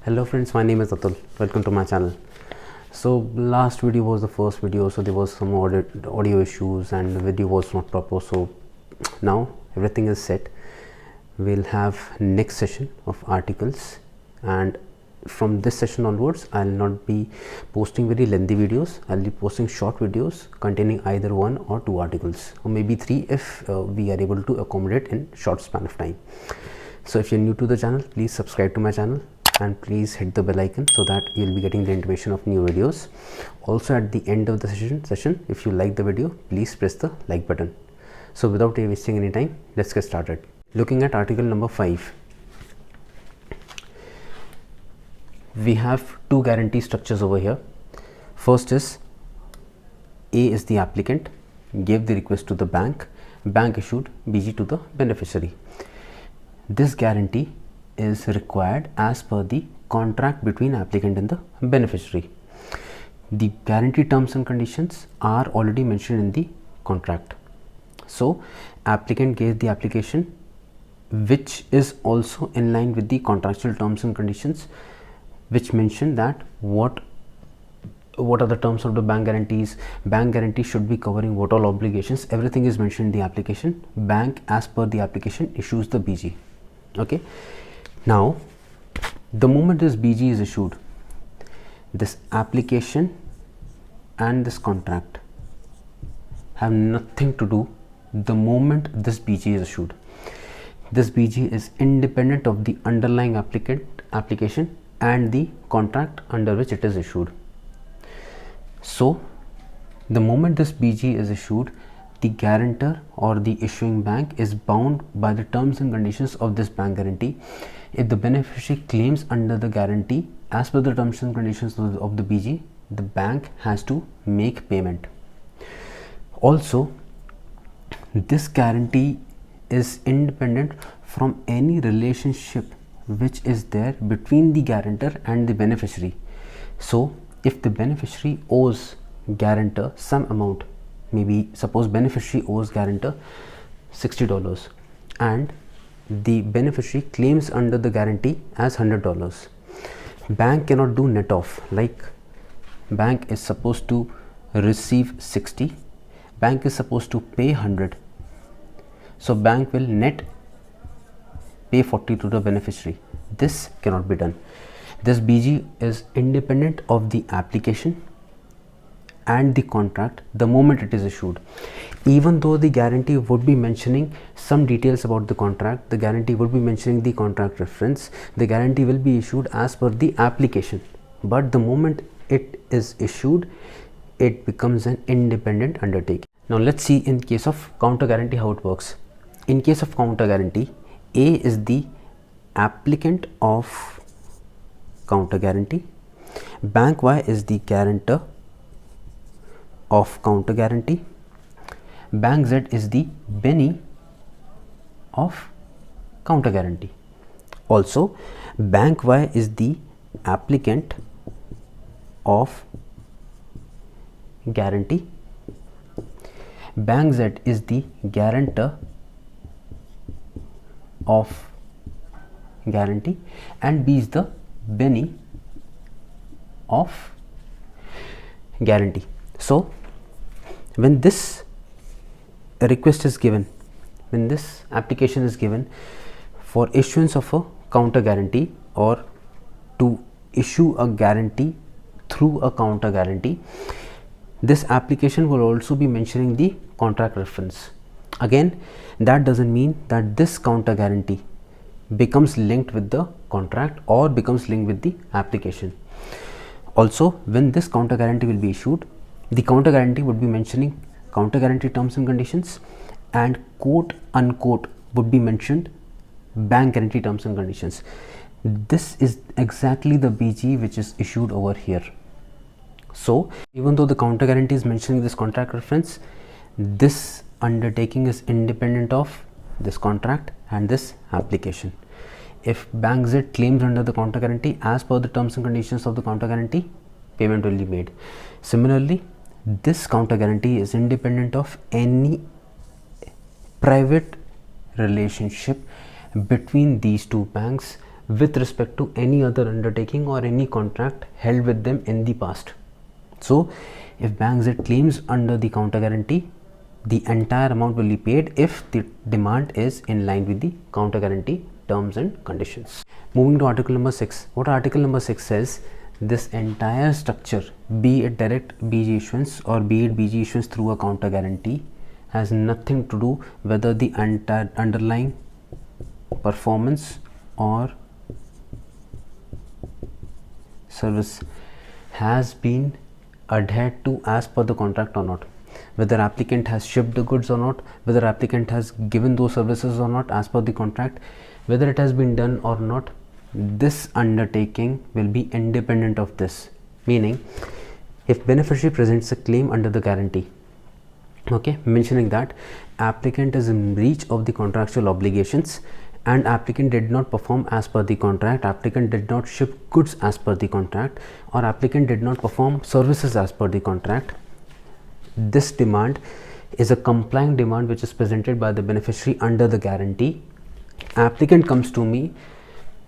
Hello friends, my name is Atul. Welcome to my channel. So last video was the first video, so there was some audio issues and the video was not proper. So now everything is set. We'll have next session of articles, and from this session onwards I'll not be posting very lengthy videos. I'll be posting short videos containing either 1 or 2 articles, or maybe 3 if we are able to accommodate in short span of time. So if you're new to the channel, please subscribe to my channel and please hit the bell icon so that you'll be getting the intimation of new videos. Also at the end of the session, if you like the video, please press the like button. So without wasting any time, let's get started. Looking at article number 5, we have 2 guarantee structures over here. First is A is the applicant, gave the request to the bank issued BG to the beneficiary. This guarantee is required as per the contract between applicant and the beneficiary. The guarantee terms and conditions are already mentioned in the contract. So applicant gave the application which is also in line with the contractual terms and conditions, which mention that what are the terms of the bank guarantees. Bank guarantee should be covering what all obligations. Everything is mentioned in the application. Bank, as per the application, issues the BG. Okay. Now, the moment this BG is issued, this application and this contract have nothing to do the moment this BG is issued. This BG is independent of the underlying application and the contract under which it is issued. So, the moment this BG is issued, the guarantor or the issuing bank is bound by the terms and conditions of this bank guarantee. If the beneficiary claims under the guarantee as per the terms and conditions of the BG, the bank has to make payment. Also, this guarantee is independent from any relationship which is there between the guarantor and the beneficiary. So, if the beneficiary owes guarantor some amount, maybe suppose beneficiary owes guarantor $60 and the beneficiary claims under the guarantee as $100. Bank cannot do net off, like bank is supposed to receive 60, bank is supposed to pay 100. So bank will net pay 40 to the beneficiary. This cannot be done. This BG is independent of the application and the contract the moment it is issued. Even though the guarantee would be mentioning some details about the contract, the guarantee would be mentioning the contract reference, the guarantee will be issued as per the application, but the moment it is issued, it becomes an independent undertaking. Now let's see in case of counter guarantee how it works. In case of counter guarantee, A is the applicant of counter guarantee, bank Y is the guarantor of counter guarantee, bank Z is the beni of counter guarantee. Also, bank Y is the applicant of guarantee, bank Z is the guarantor of guarantee, and B is the beni of guarantee. So when this request is given, when this application is given for issuance of a counter guarantee or to issue a guarantee through a counter guarantee, this application will also be mentioning the contract reference. Again, that doesn't mean that this counter guarantee becomes linked with the contract or becomes linked with the application. Also, when this counter guarantee will be issued, the counter guarantee would be mentioning counter guarantee terms and conditions, and quote unquote would be mentioned bank guarantee terms and conditions. This is exactly the BG which is issued over here. So even though the counter guarantee is mentioning this contract reference, this undertaking is independent of this contract and this application. If bank Z claims under the counter guarantee as per the terms and conditions of the counter guarantee, payment will be made. Similarly, this counter guarantee is independent of any private relationship between these two banks with respect to any other undertaking or any contract held with them in the past. So if Bank Z claims under the counter guarantee, the entire amount will be paid if the demand is in line with the counter guarantee terms and conditions. Moving to article number 6. What article number 6 says, this entire structure, be it direct BG issuance or be it BG issuance through a counter guarantee, has nothing to do whether the underlying performance or service has been adhered to as per the contract or not, whether applicant has shipped the goods or not, whether applicant has given those services or not as per the contract, whether it has been done or not. This undertaking will be independent of this, meaning if beneficiary presents a claim under the guarantee, okay, mentioning that applicant is in breach of the contractual obligations and applicant did not perform as per the contract, applicant did not ship goods as per the contract, or applicant did not perform services as per the contract, this demand is a complying demand which is presented by the beneficiary under the guarantee. Applicant comes to me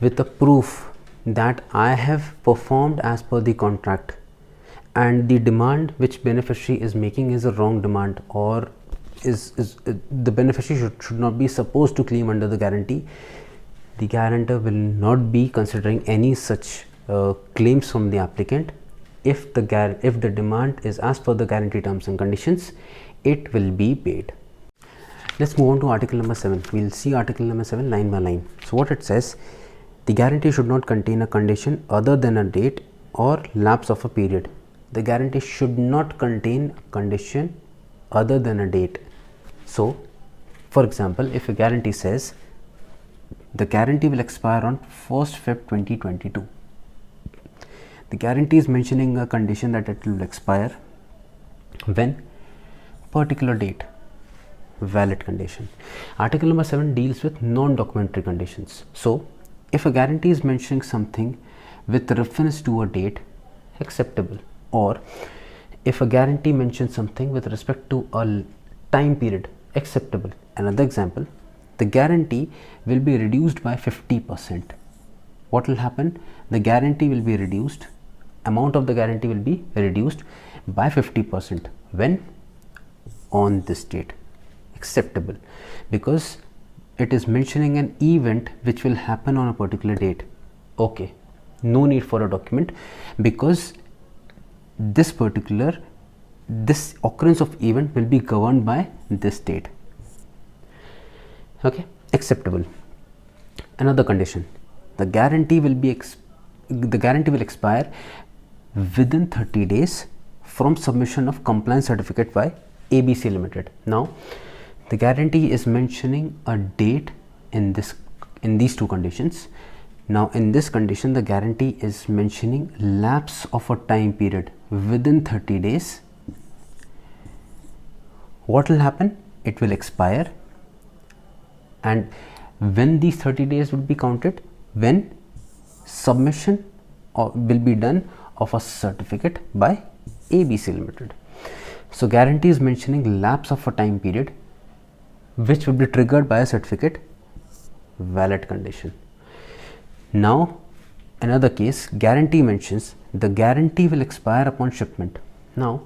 with a proof that I have performed as per the contract and the demand which beneficiary is making is a wrong demand, or is the beneficiary should not be supposed to claim under the guarantee. The guarantor will not be considering any such claims from the applicant. If the demand is as per the guarantee terms and conditions, it will be paid. Let's move on to article number 7. We'll see article number 7 line by line. So what it says, the guarantee should not contain a condition other than a date or lapse of a period. The guarantee should not contain a condition other than a date. So for example, if a guarantee says the guarantee will expire on 1st Feb 2022, the guarantee is mentioning a condition that it will expire when particular date, valid condition. Article number 7 deals with non-documentary conditions. So if a guarantee is mentioning something with reference to a date, acceptable, or if a guarantee mentions something with respect to a time period, acceptable. Another example, the guarantee will be reduced by 50%. What will happen? The guarantee will be reduced, amount of the guarantee will be reduced by 50%. When? On this date. Acceptable, because it is mentioning an event which will happen on a particular date. Okay, no need for a document, because this occurrence of event will be governed by this date. Okay, acceptable. Another condition, the guarantee will expire within 30 days from submission of compliance certificate by ABC Limited. Now the guarantee is mentioning a date in these two conditions. Now in this condition, the guarantee is mentioning lapse of a time period within 30 days. What will happen? It will expire, and when these 30 days will be counted, when submission will be done of a certificate by ABC Limited. So guarantee is mentioning lapse of a time period which will be triggered by a certificate, valid condition. Now another case, guarantee mentions the guarantee will expire upon shipment. Now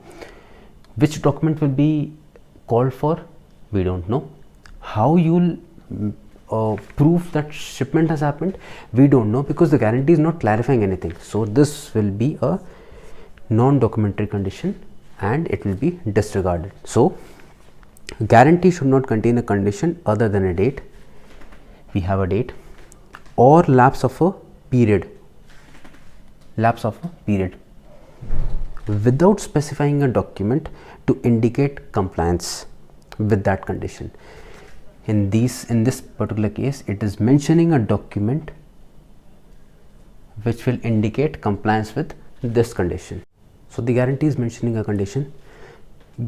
which document will be called for? We don't know. How you will prove that shipment has happened? We don't know, because the guarantee is not clarifying anything. So this will be a non-documentary condition and it will be disregarded. So guarantee should not contain a condition other than a date. We have a date, or lapse of a period, without specifying a document to indicate compliance with that condition. In this particular case, it is mentioning a document which will indicate compliance with this condition. So the guarantee is mentioning a condition.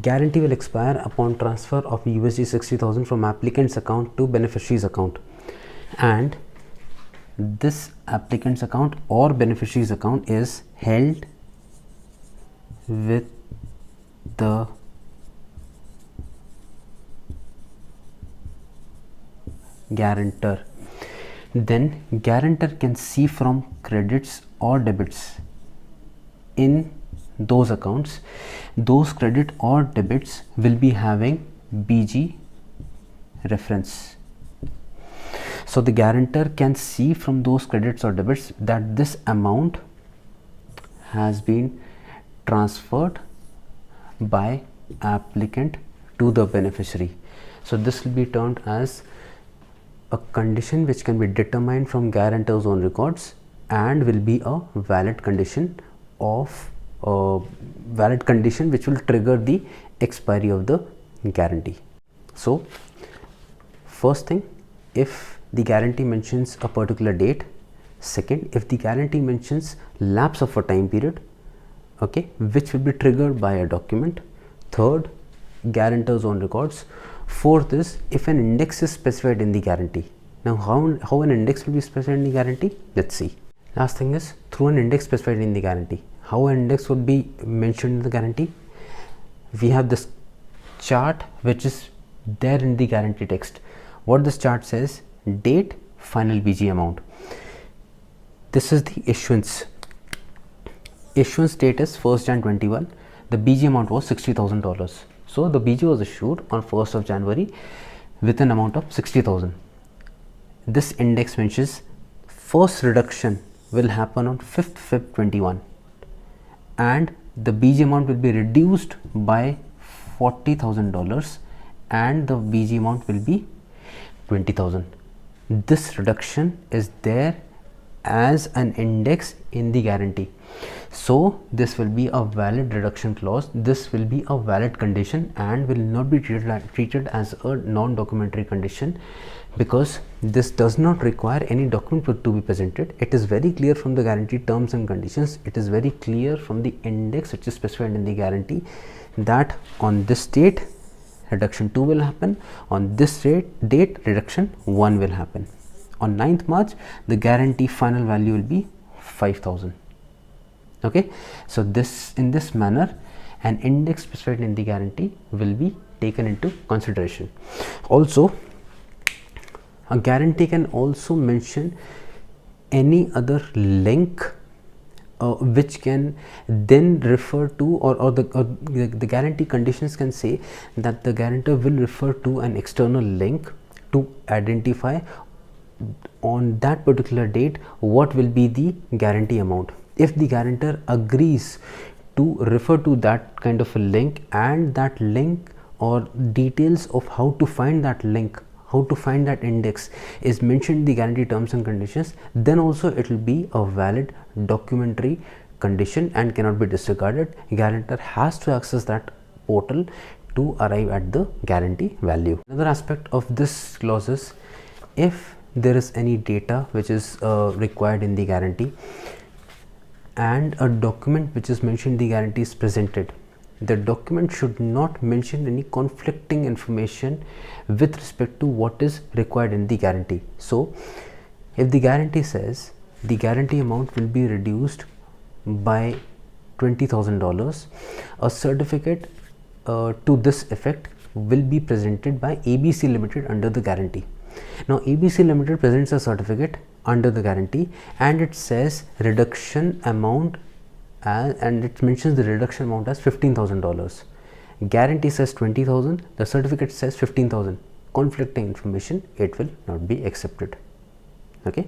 Guarantee will expire upon transfer of USD 60,000 from applicant's account to beneficiary's account, and this applicant's account or beneficiary's account is held with the guarantor. then guarantor can see from credits or debits in those accounts. Those credit or debits will be having BG reference. So the guarantor can see from those credits or debits that this amount has been transferred by applicant to the beneficiary. So this will be termed as a condition which can be determined from guarantor's own records and will be a valid condition which will trigger the expiry of the guarantee. So first thing, if the guarantee mentions a particular date. Second, if the guarantee mentions lapse of a time period, okay, which will be triggered by a document. Third, guarantor's own records. Fourth is if an index is specified in the guarantee. Now how an index will be specified in the guarantee? Let's see. Last thing is through an index specified in the guarantee. How an index would be mentioned in the guarantee? We have this chart which is there in the guarantee text. What this chart says: date, final BG amount. This is the issuance. Issuance date is 1st Jan 21. The BG amount was $60,000. So the BG was issued on 1st of January with an amount of 60,000. This index mentions first reduction will happen on 5th Feb 21 and the BG amount will be reduced by $40,000 and the BG amount will be 20,000. This reduction is there as an index in the guarantee. So this will be a valid reduction clause. This will be a valid condition and will not be treated as a non-documentary condition, because this does not require any document to be presented. It is very clear from the guarantee terms and conditions. It is very clear from the index which is specified in the guarantee that on this date reduction 2 will happen, on this date reduction 1 will happen. On 9th March the guarantee final value will be 5,000. Okay, so this in this manner an index specified in the guarantee will be taken into consideration. Also, a guarantee can also mention any other link which can then refer to, or the guarantee conditions can say that the guarantor will refer to an external link to identify on that particular date what will be the guarantee amount. If the guarantor agrees to refer to that kind of a link and that link or details of how to find that link, how to find that index is mentioned in the guarantee terms and conditions, then also it will be a valid documentary condition and cannot be disregarded. Guarantor has to access that portal to arrive at the guarantee value. Another aspect of this clause is if there is any data which is required in the guarantee and a document which is mentioned in the guarantee is presented, the document should not mention any conflicting information with respect to what is required in the guarantee. So if the guarantee says the guarantee amount will be reduced by $20,000, a certificate to this effect will be presented by ABC Limited under the guarantee. Now ABC Limited presents a certificate under the guarantee and it says reduction amount and it mentions the reduction amount as $15,000. Guarantee says 20,000, the certificate says 15,000. Conflicting information, it will not be accepted. Okay,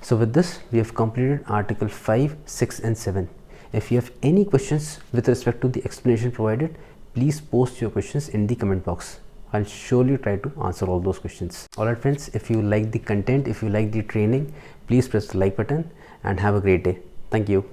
so with this we have completed article 5, 6 and 7. If you have any questions with respect to the explanation provided, please post your questions in the comment box. I'll surely try to answer all those questions. Alright friends, if you like the content, if you like the training, please press the like button and have a great day. Thank you.